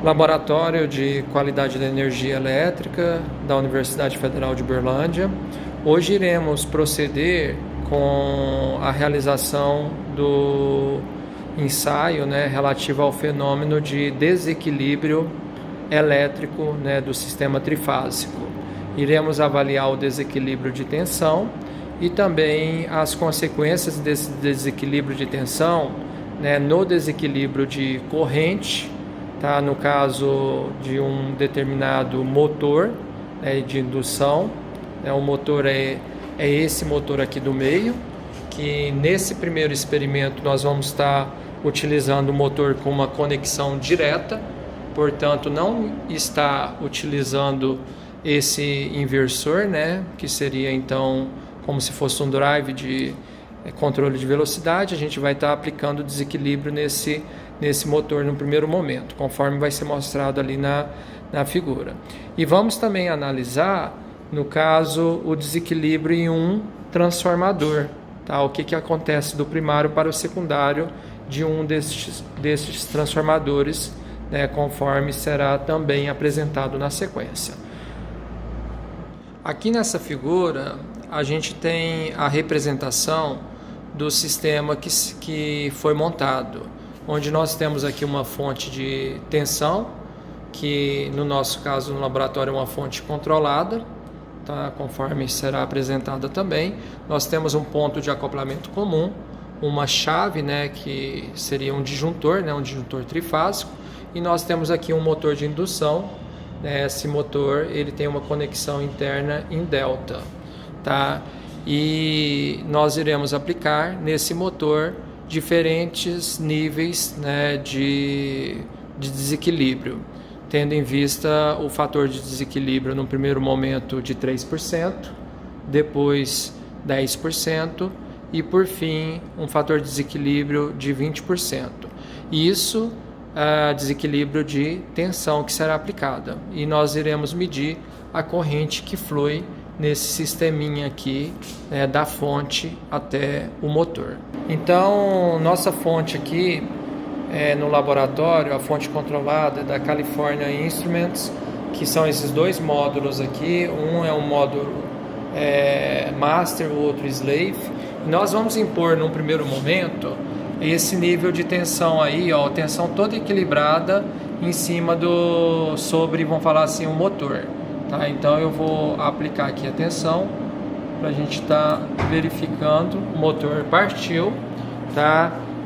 Laboratório de Qualidade da Energia Elétrica da Universidade Federal de Uberlândia. Hoje iremos proceder com a realização do ensaio, relativo ao fenômeno de desequilíbrio elétrico, do sistema trifásico. Iremos avaliar o desequilíbrio de tensão e também as consequências desse desequilíbrio de tensão, no desequilíbrio de corrente, no caso de um determinado motor de indução. O motor é esse motor aqui do meio, que nesse primeiro experimento nós vamos estar utilizando o motor com uma conexão direta, portanto não está utilizando esse inversor, que seria então como se fosse um drive de controle de velocidade. A gente vai estar aplicando desequilíbrio nesse motor no primeiro momento, conforme vai ser mostrado ali na figura. E vamos também analisar, no caso, o desequilíbrio em um transformador, o que acontece do primário para o secundário de um destes transformadores, conforme será também apresentado na sequência. Aqui nessa figura a gente tem a representação do sistema que foi montado, onde nós temos aqui uma fonte de tensão, que no nosso caso no laboratório é uma fonte controlada, conforme será apresentada também. Nós temos um ponto de acoplamento comum, uma chave, que seria um disjuntor trifásico, e nós temos aqui um motor de indução. Esse motor ele tem uma conexão interna em delta, e nós iremos aplicar nesse motor diferentes níveis de desequilíbrio, tendo em vista o fator de desequilíbrio no primeiro momento de 3%, depois 10% e por fim um fator de desequilíbrio de 20%. Isso é desequilíbrio de tensão que será aplicada, e nós iremos medir a corrente que flui nesse sisteminha aqui, da fonte até o motor. Então, nossa fonte aqui no laboratório, a fonte controlada é da California Instruments, que são esses dois módulos aqui. Um é um módulo Master, o outro Slave. E nós vamos impor num primeiro momento esse nível de tensão aí, tensão toda equilibrada em cima sobre, vamos falar assim, o motor. Então eu vou aplicar aqui a tensão para a gente estar verificando. O motor partiu,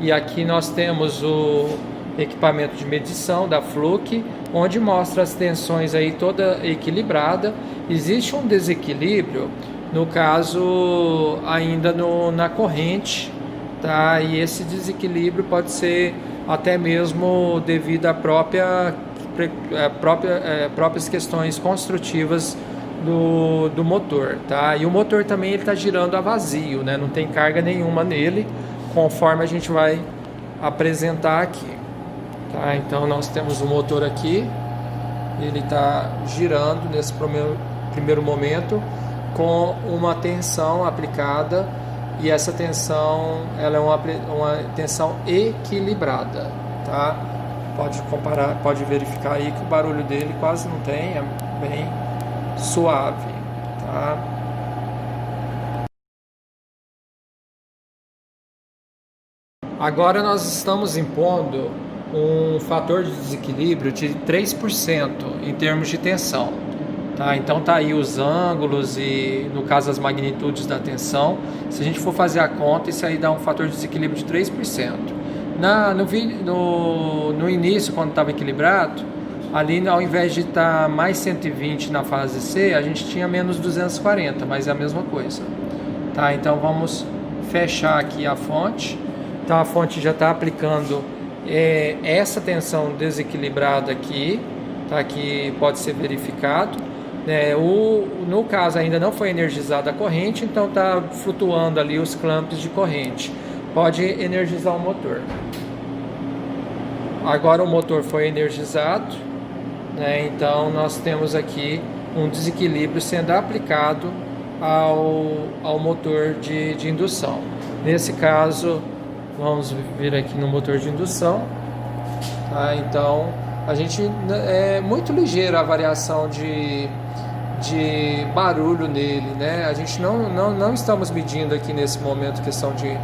e aqui nós temos o equipamento de medição da Fluke, onde mostra as tensões aí toda equilibrada. Existe um desequilíbrio, no caso ainda na corrente, e esse desequilíbrio pode ser até mesmo devido à próprias questões construtivas do motor, E o motor também está girando a vazio, não tem carga nenhuma nele, conforme a gente vai apresentar aqui, Então nós temos o motor aqui, ele está girando nesse primeiro momento com uma tensão aplicada, e essa tensão ela é uma tensão equilibrada, Pode comparar, pode verificar aí que o barulho dele quase não tem, é bem suave, Agora nós estamos impondo um fator de desequilíbrio de 3% em termos de tensão, Então aí os ângulos e, no caso, as magnitudes da tensão. Se a gente for fazer a conta, isso aí dá um fator de desequilíbrio de 3%. No início, quando estava equilibrado, ali ao invés de estar mais 120 na fase C, a gente tinha menos 240, mas é a mesma coisa. Então vamos fechar aqui a fonte. Então a fonte já está aplicando essa tensão desequilibrada aqui, que pode ser verificado. No caso ainda não foi energizada a corrente, então está flutuando ali os clamps de corrente. Pode energizar o motor. Agora o motor foi energizado, então nós temos aqui um desequilíbrio sendo aplicado ao motor de indução. Nesse caso, vamos vir aqui no motor de indução, Então a gente é muito ligeira a variação de barulho nele, né? A gente não estamos medindo aqui nesse momento questão de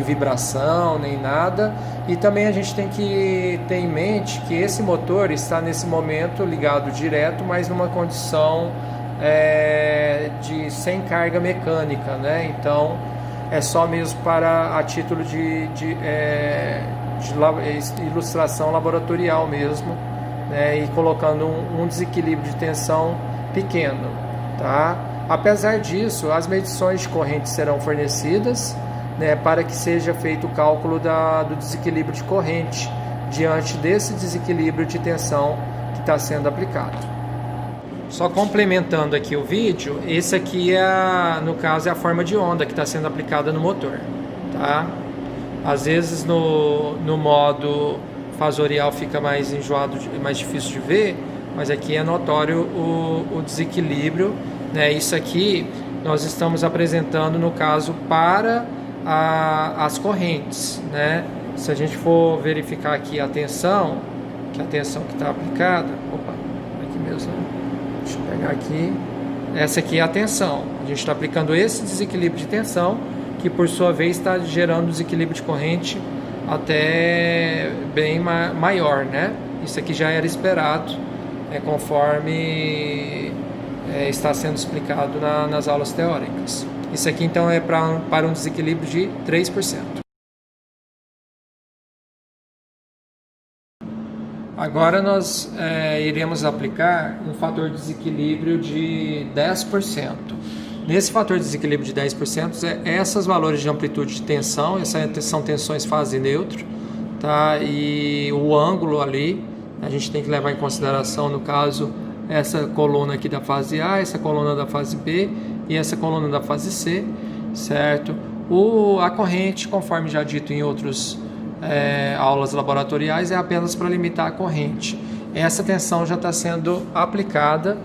vibração nem nada, e também a gente tem que ter em mente que esse motor está nesse momento ligado direto, mas numa condição sem carga mecânica, né? Então é só mesmo para a título de ilustração laboratorial mesmo, né? E colocando um desequilíbrio de tensão pequeno, tá? Apesar disso, as medições de corrente serão fornecidas, né, para que seja feito o cálculo do desequilíbrio de corrente diante desse desequilíbrio de tensão que está sendo aplicado. Só complementando aqui o vídeo, esse aqui no caso é a forma de onda que está sendo aplicada no motor, tá? Às vezes no modo fasorial fica mais enjoado, mais difícil de ver, mas aqui é notório o desequilíbrio, né? Isso aqui nós estamos apresentando no caso para as correntes, né? Se a gente for verificar aqui a tensão, que está aplicada, aqui mesmo, deixa eu pegar aqui, essa aqui é a tensão, a gente está aplicando esse desequilíbrio de tensão, que por sua vez está gerando desequilíbrio de corrente até bem maior, né? Isso aqui já era esperado, conforme está sendo explicado nas aulas teóricas. Isso aqui então é para um desequilíbrio de 3%. Agora nós iremos aplicar um fator de desequilíbrio de 10%. Nesse fator de desequilíbrio de 10%, esses valores de amplitude de tensão, essas são tensões fase neutro, tá? E o ângulo ali, a gente tem que levar em consideração, no caso, essa coluna aqui da fase A, essa coluna da fase B e essa coluna da fase C, certo? A corrente, conforme já dito em outras aulas laboratoriais, é apenas para limitar a corrente. Essa tensão já está sendo aplicada,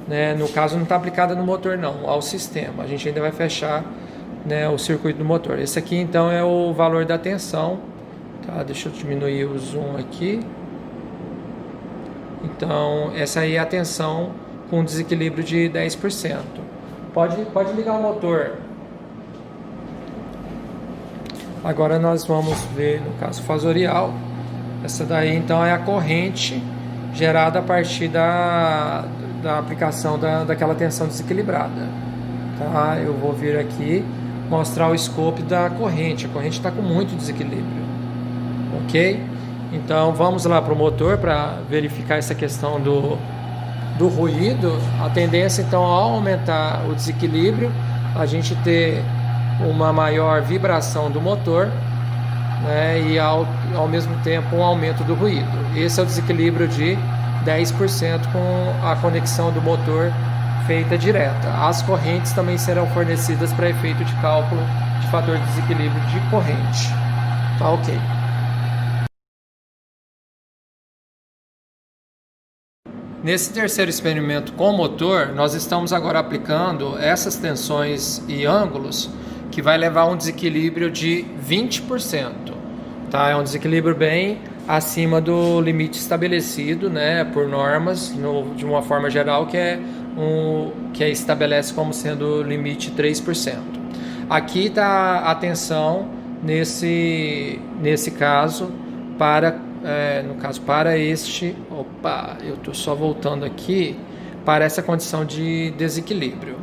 né? No caso não está aplicada no motor não, ao sistema. A gente ainda vai fechar, né, o circuito do motor. Esse aqui então é o valor da tensão, tá? Deixa eu diminuir o zoom aqui. Então essa aí é a tensão com desequilíbrio de 10%. Pode ligar o motor. Agora nós vamos ver no caso fasorial. Essa daí então é a corrente gerada a partir da aplicação daquela tensão desequilibrada, tá? Eu vou vir aqui mostrar o scope da corrente. A corrente está com muito desequilíbrio, ok? Então vamos lá para o motor para verificar essa questão do ruído. A tendência então ao aumentar o desequilíbrio, a gente ter uma maior vibração do motor, né, e ao mesmo tempo um aumento do ruído. Esse é o desequilíbrio de 10% com a conexão do motor feita direta. As correntes também serão fornecidas para efeito de cálculo de fator de desequilíbrio de corrente. Tá ok. Nesse terceiro experimento com motor, nós estamos agora aplicando essas tensões e ângulos que vai levar a um desequilíbrio de 20%. Tá? É um desequilíbrio bem acima do limite estabelecido, né, por normas, de uma forma geral, que estabelece como sendo o limite 3%. Aqui está a tensão nesse caso para este, eu estou só voltando aqui para essa condição de desequilíbrio.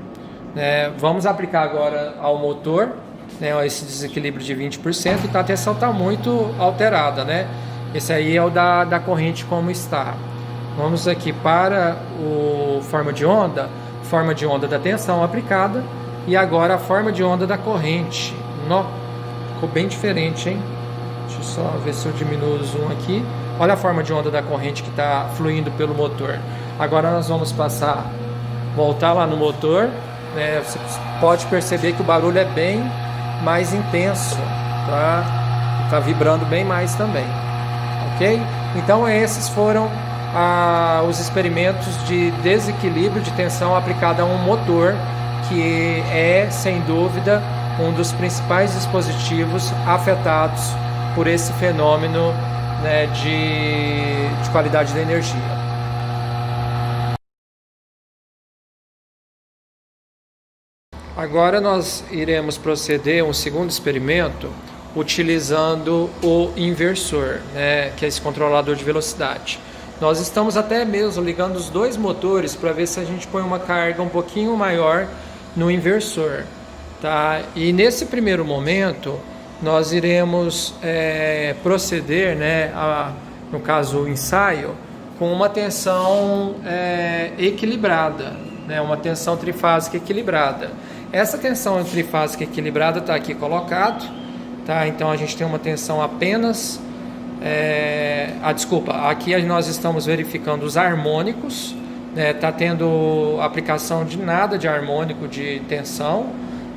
Vamos aplicar agora ao motor, né, esse desequilíbrio de 20%, e a tensão está muito alterada, né? Esse aí é o da corrente como está. Vamos aqui para o forma de onda da tensão aplicada, e agora a forma de onda da corrente. Ficou bem diferente, hein? Deixa eu só ver se eu diminuo o zoom aqui. Olha a forma de onda da corrente que está fluindo pelo motor. Agora nós vamos voltar lá no motor, né? Você pode perceber que o barulho é bem mais intenso, tá? Está vibrando bem mais também, ok? Então esses foram os experimentos de desequilíbrio de tensão aplicado a um motor, que é, sem dúvida, um dos principais dispositivos afetados por esse fenômeno né, de qualidade da energia. Agora nós iremos proceder a um segundo experimento utilizando o inversor, né, que é esse controlador de velocidade. Nós estamos até mesmo ligando os dois motores para ver se a gente põe uma carga um pouquinho maior no inversor, tá? E nesse primeiro momento nós iremos proceder, né, no caso o ensaio, com uma tensão equilibrada, né, uma tensão trifásica equilibrada. Essa tensão trifásica equilibrada está aqui colocado, tá? Então a gente tem uma tensão apenas, aqui nós estamos verificando os harmônicos, né? Tá tendo aplicação de nada de harmônico de tensão,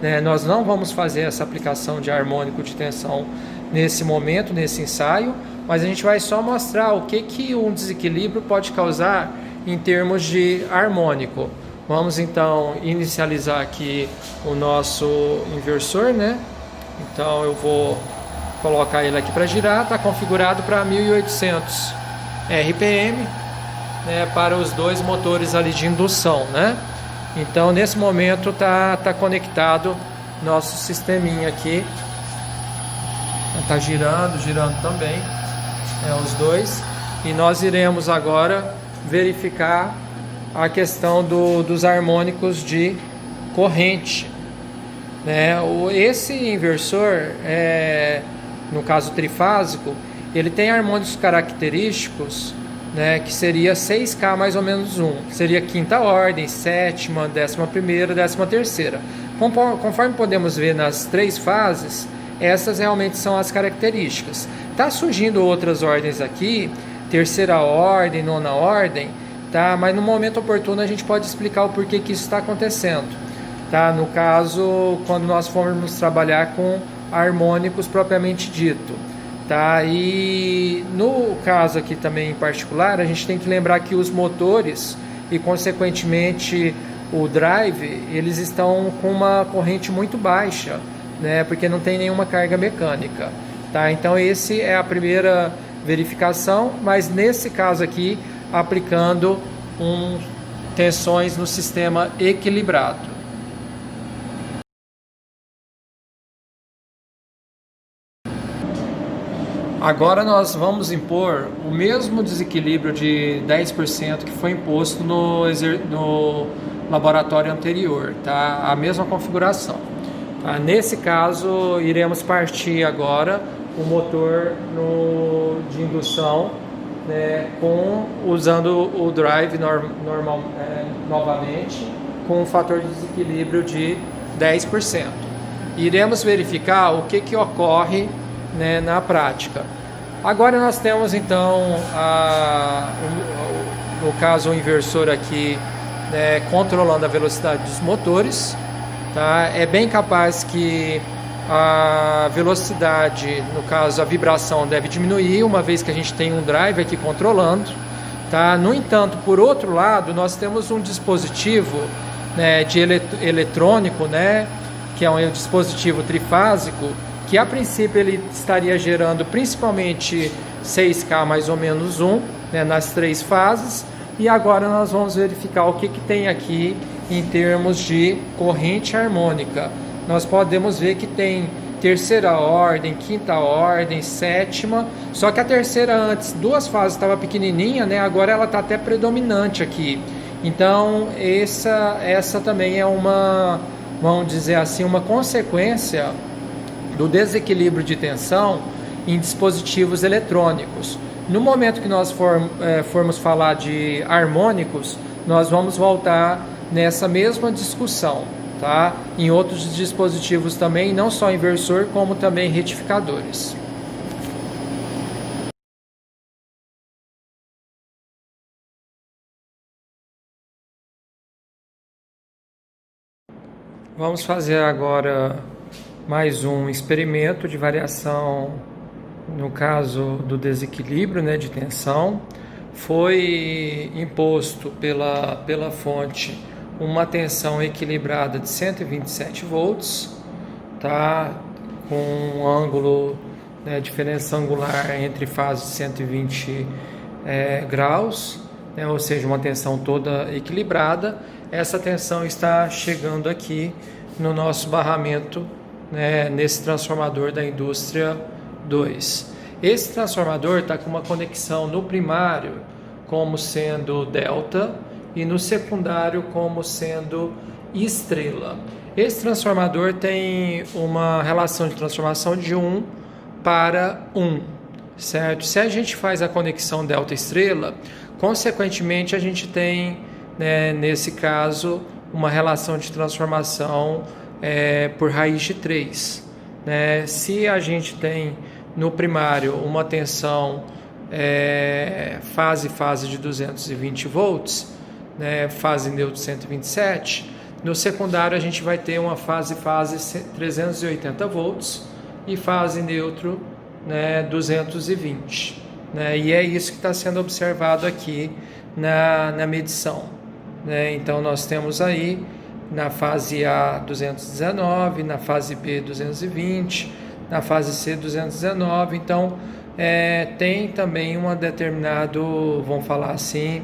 né? Nós não vamos fazer essa aplicação de harmônico de tensão nesse momento, nesse ensaio, mas a gente vai só mostrar o que um desequilíbrio pode causar em termos de harmônico. Vamos então inicializar aqui o nosso inversor, né? Então eu vou colocar ele aqui para girar, está configurado para 1800 RPM, né, para os dois motores ali de indução, né? Então nesse momento tá conectado nosso sisteminha aqui, está girando também, os dois, e nós iremos agora verificar a questão dos harmônicos de corrente, né? Esse inversor, no caso trifásico, ele tem harmônicos característicos, né, que seria 6K mais ou menos 1, seria quinta ordem, sétima, 11ª, 13ª. Conforme podemos ver nas três fases, essas realmente são as características. Tá surgindo outras ordens aqui, terceira ordem, nona ordem, tá? Mas no momento oportuno a gente pode explicar o porquê que isso está acontecendo, tá? No caso, quando nós formos trabalhar com harmônicos propriamente dito, tá? E no caso aqui também em particular, a gente tem que lembrar que os motores e consequentemente o drive, eles estão com uma corrente muito baixa, né? Porque não tem nenhuma carga mecânica, tá? Então esse é a primeira verificação, mas nesse caso aqui aplicando tensões no sistema equilibrado. Agora nós vamos impor o mesmo desequilíbrio de 10% que foi imposto no laboratório anterior, tá? A mesma configuração. Tá? Nesse caso, iremos partir agora o motor de indução, né, usando o drive novamente com um fator de desequilíbrio de 10%. Iremos verificar o que ocorre, né, na prática. Agora nós temos então no caso o inversor aqui, né, controlando a velocidade dos motores, tá? É bem capaz que a velocidade, no caso a vibração, deve diminuir, uma vez que a gente tem um drive aqui controlando, tá? No entanto, por outro lado, nós temos um dispositivo, né, eletrônico, né, que é um dispositivo trifásico, que a princípio ele estaria gerando principalmente 6K mais ou menos 1, né, nas três fases, e agora nós vamos verificar o que tem aqui em termos de corrente harmônica. Nós podemos ver que tem terceira ordem, quinta ordem, sétima, só que a terceira antes, duas fases estava pequenininha, né? Agora ela está até predominante aqui. Então essa também é uma, vamos dizer assim, uma consequência do desequilíbrio de tensão em dispositivos eletrônicos. No momento que nós formos falar de harmônicos, nós vamos voltar nessa mesma discussão, tá? Em outros dispositivos também, não só inversor, como também retificadores. Vamos fazer agora mais um experimento de variação, no caso do desequilíbrio, né, de tensão. Foi imposto pela fonte uma tensão equilibrada de 127 volts, tá? Com um ângulo né, diferença angular entre fases de 120 graus, né, ou seja, uma tensão toda equilibrada. Essa tensão está chegando aqui no nosso barramento, né, nesse transformador da indústria 2. Esse transformador está com uma conexão no primário como sendo delta e no secundário como sendo estrela. Esse transformador tem uma relação de transformação de 1 para 1, certo? Se a gente faz a conexão delta estrela, consequentemente a gente tem, né, nesse caso, uma relação de transformação por raiz de 3. Né? Se a gente tem no primário uma tensão fase de 220 volts, né, fase neutro 127, no secundário a gente vai ter uma fase 380 volts e fase neutro, né, 220. Né, e é isso que está sendo observado aqui na medição. Né? Então nós temos aí na fase A 219, na fase B 220, na fase C 219, então tem também uma determinado, vamos falar assim,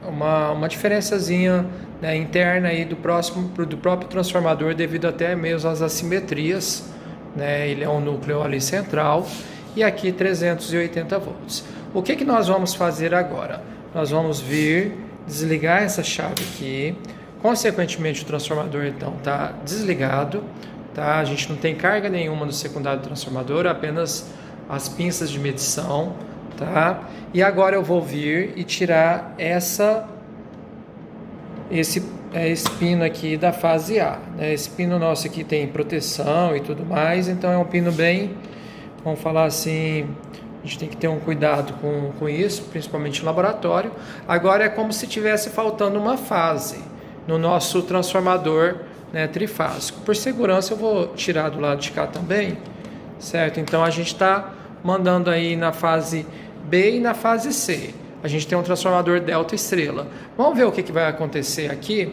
uma diferençazinha, né, interna aí do próprio transformador, devido até mesmo às assimetrias, né? Ele é um núcleo ali central e aqui 380 volts. O que nós vamos fazer agora? Nós vamos vir desligar essa chave aqui, consequentemente o transformador então está desligado, tá? A gente não tem carga nenhuma no secundário do transformador, apenas as pinças de medição, tá? E agora eu vou vir e tirar esse pino aqui da fase A, né? Esse pino nosso aqui tem proteção e tudo mais, então é um pino bem, vamos falar assim, a gente tem que ter um cuidado com isso, principalmente no laboratório. Agora é como se tivesse faltando uma fase no nosso transformador, né, trifásico. Por segurança eu vou tirar do lado de cá também, certo? Então a gente está mandando aí na fase B e na fase C. A gente tem um transformador delta estrela. Vamos ver o que vai acontecer aqui,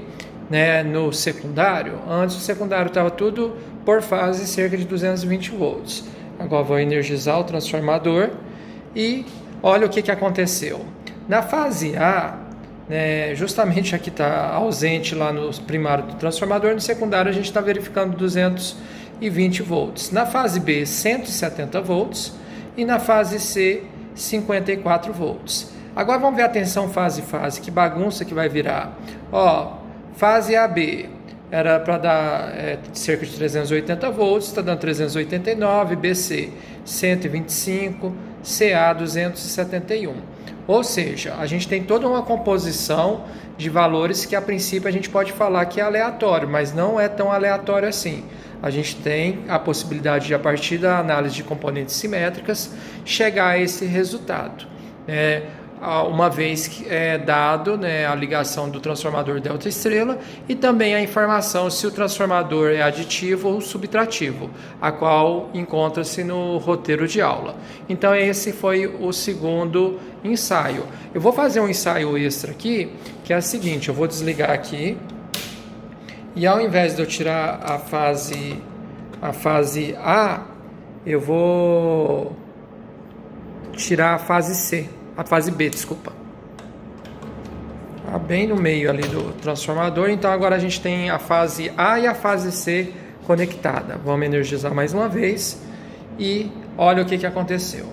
né, no secundário. Antes o secundário estava tudo por fase cerca de 220 volts. Agora vou energizar o transformador e olha o que aconteceu. Na fase A, né, justamente aqui está ausente lá no primário do transformador, no secundário a gente está verificando 220 volts. Na fase B, 170 volts e na fase C, 54 volts. Agora vamos ver a tensão fase-fase, que bagunça que vai virar. Ó, fase AB era para dar cerca de 380 volts, está dando 389, BC 125, CA 271. Ou seja, a gente tem toda uma composição de valores que a princípio a gente pode falar que é aleatório, mas não é tão aleatório assim. A gente tem a possibilidade de, a partir da análise de componentes simétricas, chegar a esse resultado. Uma vez que é dado, né, a ligação do transformador delta estrela e também a informação se o transformador é aditivo ou subtrativo, a qual encontra-se no roteiro de aula. Então esse foi o segundo ensaio. Eu vou fazer um ensaio extra aqui, que é o seguinte: eu vou desligar aqui e ao invés de eu tirar a fase A, eu vou tirar a fase C. A fase B, desculpa. Tá bem no meio ali do transformador. Então agora a gente tem a fase A e a fase C conectada. Vamos energizar mais uma vez e olha o que aconteceu.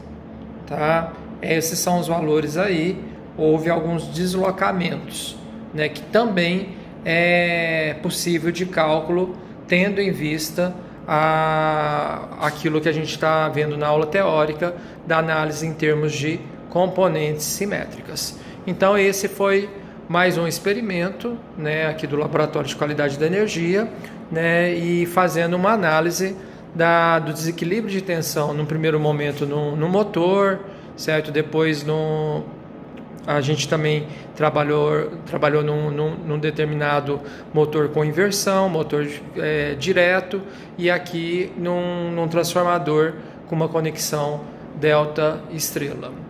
Tá? Esses são os valores aí. Houve alguns deslocamentos, né, que também é possível de cálculo, tendo em vista aquilo que a gente está vendo na aula teórica da análise em termos de componentes simétricas. Então esse foi mais um experimento, né, aqui do Laboratório de Qualidade da Energia, né, e fazendo uma análise do desequilíbrio de tensão no primeiro momento no motor, certo? Depois a gente também trabalhou num determinado motor com inversão, motor direto, e aqui num transformador com uma conexão delta estrela.